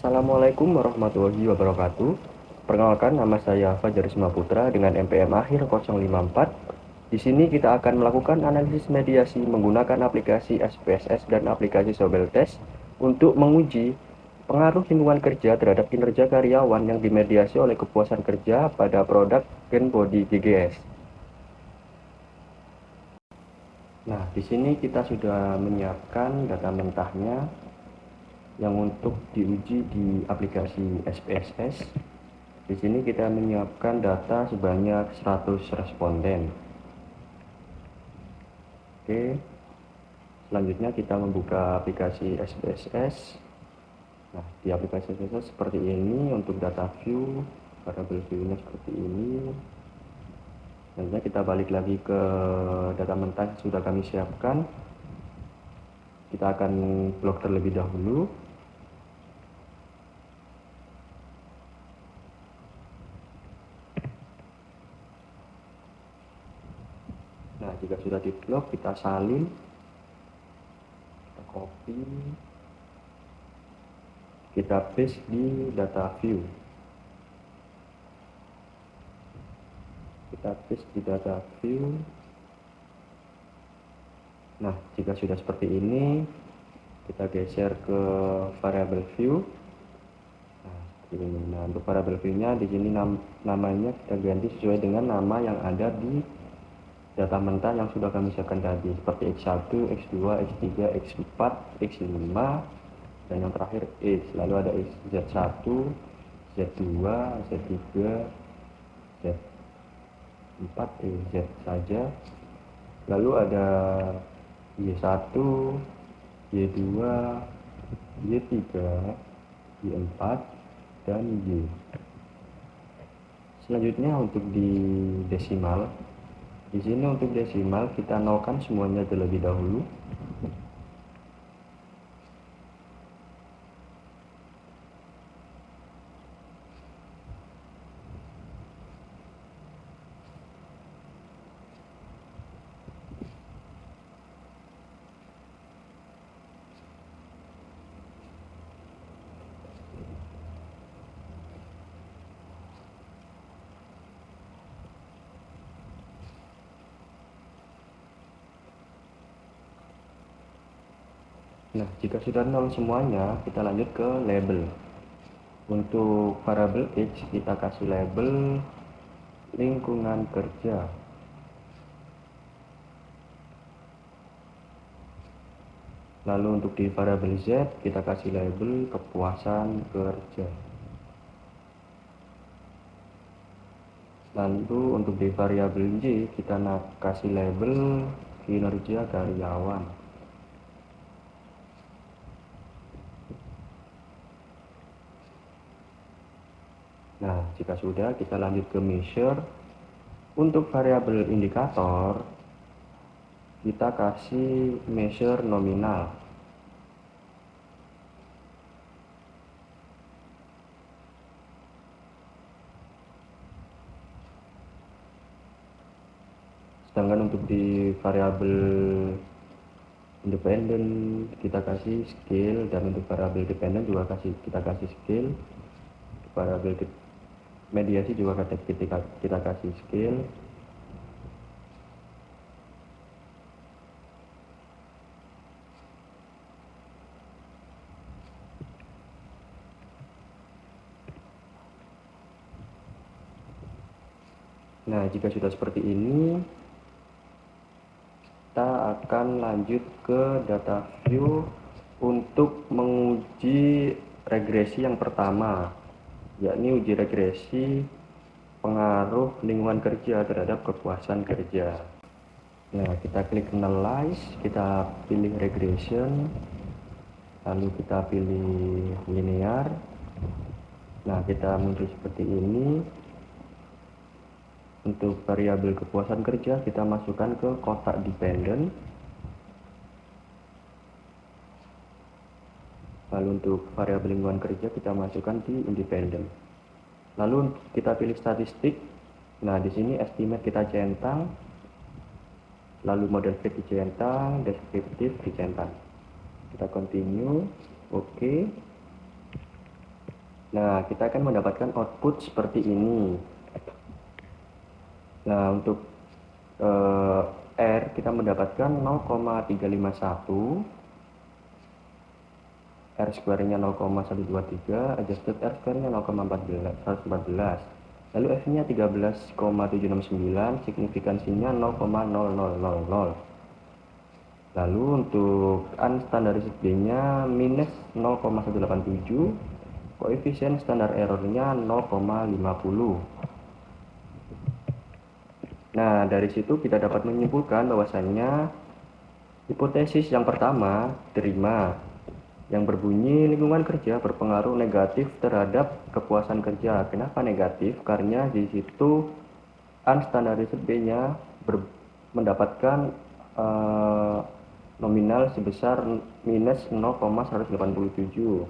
Assalamualaikum warahmatullahi wabarakatuh. Perkenalkan, nama saya Fajar Putra dengan NPM akhir 054. Di sini kita akan melakukan analisis mediasi menggunakan aplikasi SPSS dan aplikasi Sobeltest untuk menguji pengaruh lingkungan kerja terhadap kinerja karyawan yang dimediasi oleh kepuasan kerja pada produk Genbody GGS. Nah, di sini kita sudah menyiapkan data mentahnya yang untuk diuji di aplikasi SPSS. Di sini kita menyiapkan data sebanyak 100 responden. Oke. Selanjutnya kita membuka aplikasi SPSS. Nah, di aplikasi SPSS seperti ini untuk data view, variable view-nya seperti ini. Selanjutnya kita balik lagi ke data mentah yang sudah kami siapkan. Kita akan blok terlebih dahulu. Nah, jika sudah diblok, kita salin, kita copy, kita paste di data view. Kita paste di data view. Nah, jika sudah seperti ini, kita geser ke variable view. Nah, untuk variable view-nya di sini namanya kita ganti sesuai dengan nama yang ada di data mentah yang sudah kami siapkan tadi, seperti X1, X2, X3, X4, X5, dan yang terakhir X. Lalu ada Z1, Z2, Z3, Z4, Z saja. Lalu ada Y1, Y2, Y3, Y4, dan Y. Selanjutnya untuk di desimal. Di sini untuk desimal kita nolkan semuanya terlebih dahulu. Nah, jika sudah nol semuanya, kita lanjut ke label. Untuk variable X kita kasih label lingkungan kerja. Lalu untuk di variable Z kita kasih label kepuasan kerja. Lalu untuk di variabel Y kita kasih label kinerja karyawan. Nah, jika sudah, kita lanjut ke measure. Untuk variabel indikator, kita kasih measure nominal. Sedangkan untuk di variabel independen kita kasih scale, dan untuk variabel dependen juga kita kasih scale. Variabel mediasi juga kita kasih scale. Nah, jika sudah seperti ini, kita akan lanjut ke data view untuk menguji regresi yang pertama, yakni uji regresi pengaruh lingkungan kerja terhadap kepuasan kerja. Nah, kita klik analyze, kita pilih regression, lalu kita pilih linear. Nah, kita muncul seperti ini. Untuk variabel kepuasan kerja kita masukkan ke kotak dependent. Lalu untuk variabel lingkungan kerja kita masukkan di independent. Lalu kita pilih statistik. Nah, di sini estimate kita centang, lalu model fit dicentang, deskriptif dicentang. Kita continue, oke. Nah, kita akan mendapatkan output seperti ini. Nah, untuk R kita mendapatkan 0,351, R square-nya 0,123, adjusted R square-nya 0,114, lalu F-nya 13,769, signifikansinya 0,0000. Lalu untuk unstandarized B-nya minus 0,187, koefisien standar errornya 0,50. Nah, dari situ kita dapat menyimpulkan bahwasannya hipotesis yang pertama diterima, yang berbunyi lingkungan kerja berpengaruh negatif terhadap kepuasan kerja. Kenapa negatif? Karena di situ unstandarized B-nya mendapatkan nominal sebesar minus 0,187.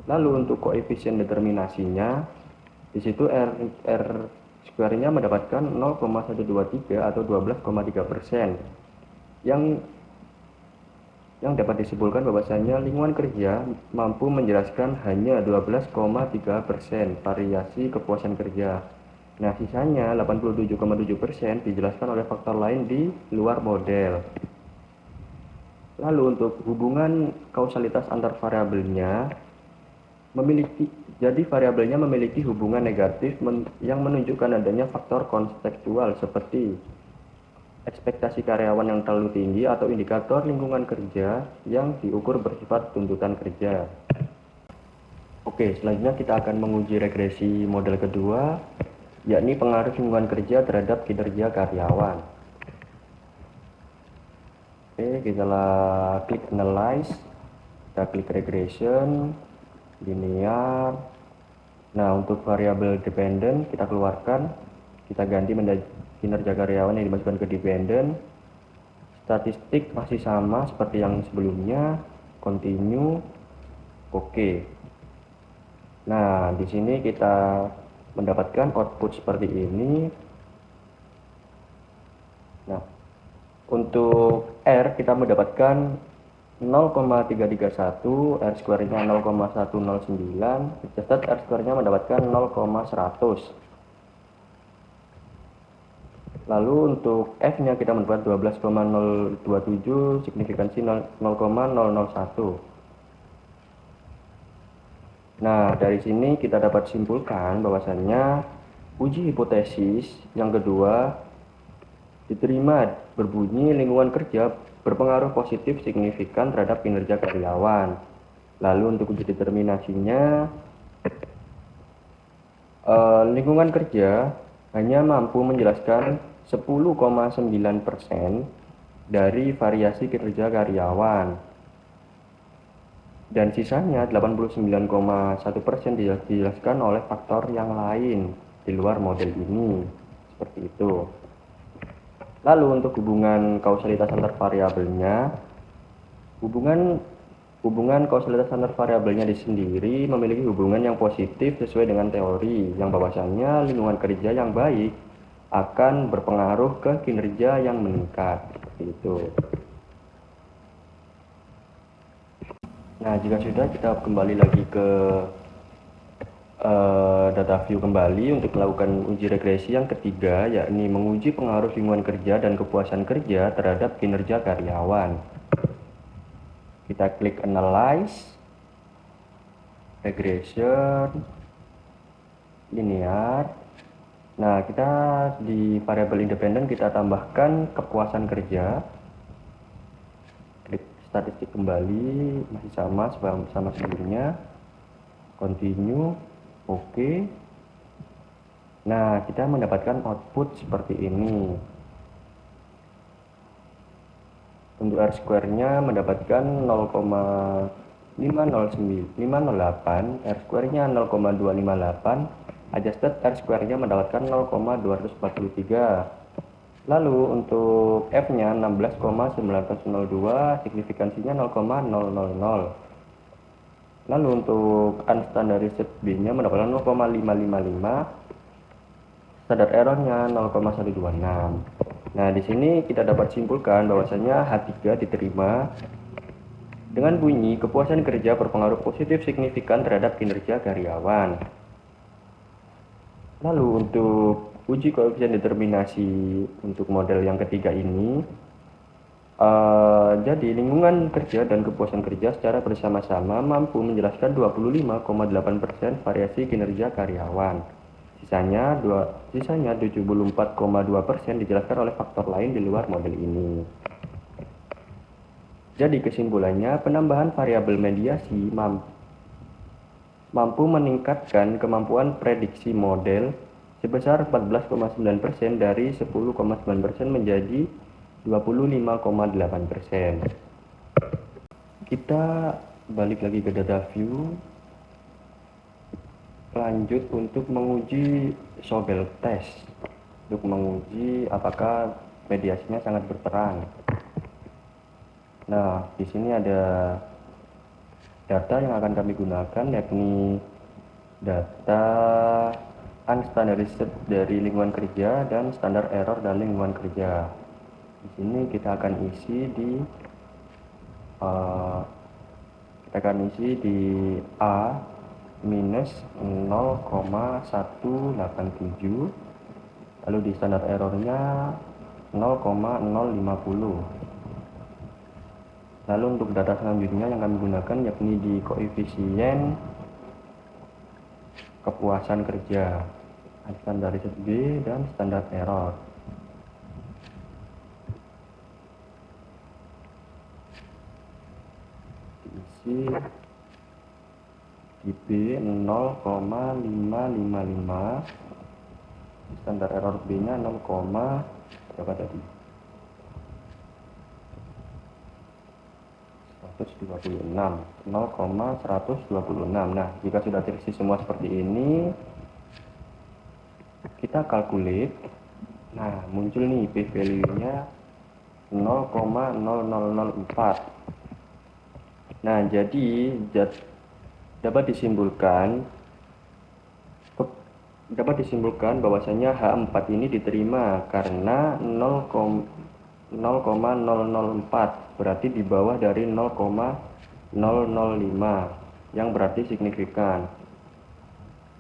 Lalu untuk koefisien determinasinya, di situ R square-nya mendapatkan 0,123 atau 12,3%. Yang dapat disimpulkan bahwasanya lingkungan kerja mampu menjelaskan hanya 12,3% variasi kepuasan kerja. Nah, sisanya 87,7% dijelaskan oleh faktor lain di luar model. Lalu untuk hubungan kausalitas antar variabelnya jadi variabelnya memiliki hubungan negatif yang menunjukkan adanya faktor kontekstual seperti ekspektasi karyawan yang terlalu tinggi atau indikator lingkungan kerja yang diukur bersifat tuntutan kerja. Oke, selanjutnya kita akan menguji regresi model kedua, yakni pengaruh lingkungan kerja terhadap kinerja karyawan. Oke, kita klik analyze, kita klik regression, linear. Nah, untuk variabel dependent kita keluarkan, kita ganti menjadi kinerja karyawan yang dimasukkan ke dependent. Statistik masih sama seperti yang sebelumnya, continue, oke. Nah, di sini kita mendapatkan output seperti ini. Nah, untuk R kita mendapatkan 0,331, R square-nya 0,109, adjusted R square-nya mendapatkan 0,100. Lalu untuk F-nya kita mendapatkan 12,027, signifikansi 0,001. Nah, dari sini kita dapat simpulkan bahwasannya uji hipotesis yang kedua diterima, berbunyi lingkungan kerja berpengaruh positif signifikan terhadap kinerja karyawan. Lalu untuk uji determinasinya, lingkungan kerja hanya mampu menjelaskan 10,9% dari variasi kinerja karyawan, dan sisanya 89,1% dijelaskan oleh faktor yang lain di luar model ini, seperti itu. Lalu untuk hubungan kausalitas antar variabelnya, hubungan kausalitas antar variabelnya di sendiri memiliki hubungan yang positif sesuai dengan teori yang bahwasannya lingkungan kerja yang baik akan berpengaruh ke kinerja yang meningkat, seperti itu. Nah, jika sudah, kita kembali lagi ke data view kembali untuk melakukan uji regresi yang ketiga, yakni menguji pengaruh lingkungan kerja dan kepuasan kerja terhadap kinerja karyawan. Kita klik analyze, regression, linear. Nah, kita di variabel independen kita tambahkan kepuasan kerja. Klik statistik kembali, masih sama sebelumnya. Continue, oke. Nah, kita mendapatkan output seperti ini. Untuk R square-nya mendapatkan 0,508, R square-nya 0,258, adjusted R square-nya mendapatkan 0,243. Lalu untuk F-nya 16,1902, signifikansinya 0,000. Lalu untuk unstandarized B-nya mendapatkan 0,555, standar errornya 0,126. Nah, di sini kita dapat simpulkan bahwasanya H3 diterima Dengan bunyi, kepuasan kerja berpengaruh positif signifikan terhadap kinerja karyawan. Lalu untuk uji koefisien determinasi untuk model yang ketiga ini, jadi lingkungan kerja dan kepuasan kerja secara bersama-sama mampu menjelaskan 25,8% variasi kinerja karyawan. Sisanya 74,2% dijelaskan oleh faktor lain di luar model ini. Jadi kesimpulannya, penambahan variabel mediasi mampu meningkatkan kemampuan prediksi model sebesar 14,9% dari 10,9% menjadi 25,8%. Kita balik lagi ke data view. Lanjut untuk menguji Sobel test, untuk menguji apakah mediasinya sangat berperan. Nah, di sini ada data yang akan kami gunakan, yakni data unstandardized dari lingkungan kerja dan standar error dari lingkungan kerja. Di sini kita akan isi di A minus 0,187, lalu di standar errornya 0,050. Lalu untuk data selanjutnya yang kami gunakan yakni di koefisien kepuasan kerja, unstandardized B dan standar error. Diisi di B 0,555, standar error B nya 0, berapa tadi? 0,126. Nah, jika sudah terisi semua seperti ini, kita calculate. Nah, muncul nih P value nya 0,0004. Nah, jadi dapat disimpulkan bahwasanya H4 ini diterima karena 0,004, berarti di bawah dari 0,005, yang berarti signifikan.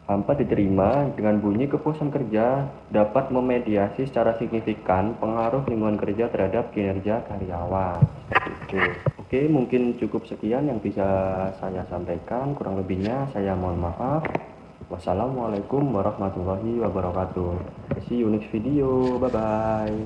H4 diterima dengan bunyi kepuasan kerja dapat memediasi secara signifikan pengaruh lingkungan kerja terhadap kinerja karyawan. Seperti itu. Oke, mungkin cukup sekian yang bisa saya sampaikan. Kurang lebihnya saya mohon maaf. Wassalamualaikum warahmatullahi wabarakatuh. See you next video. Bye-bye.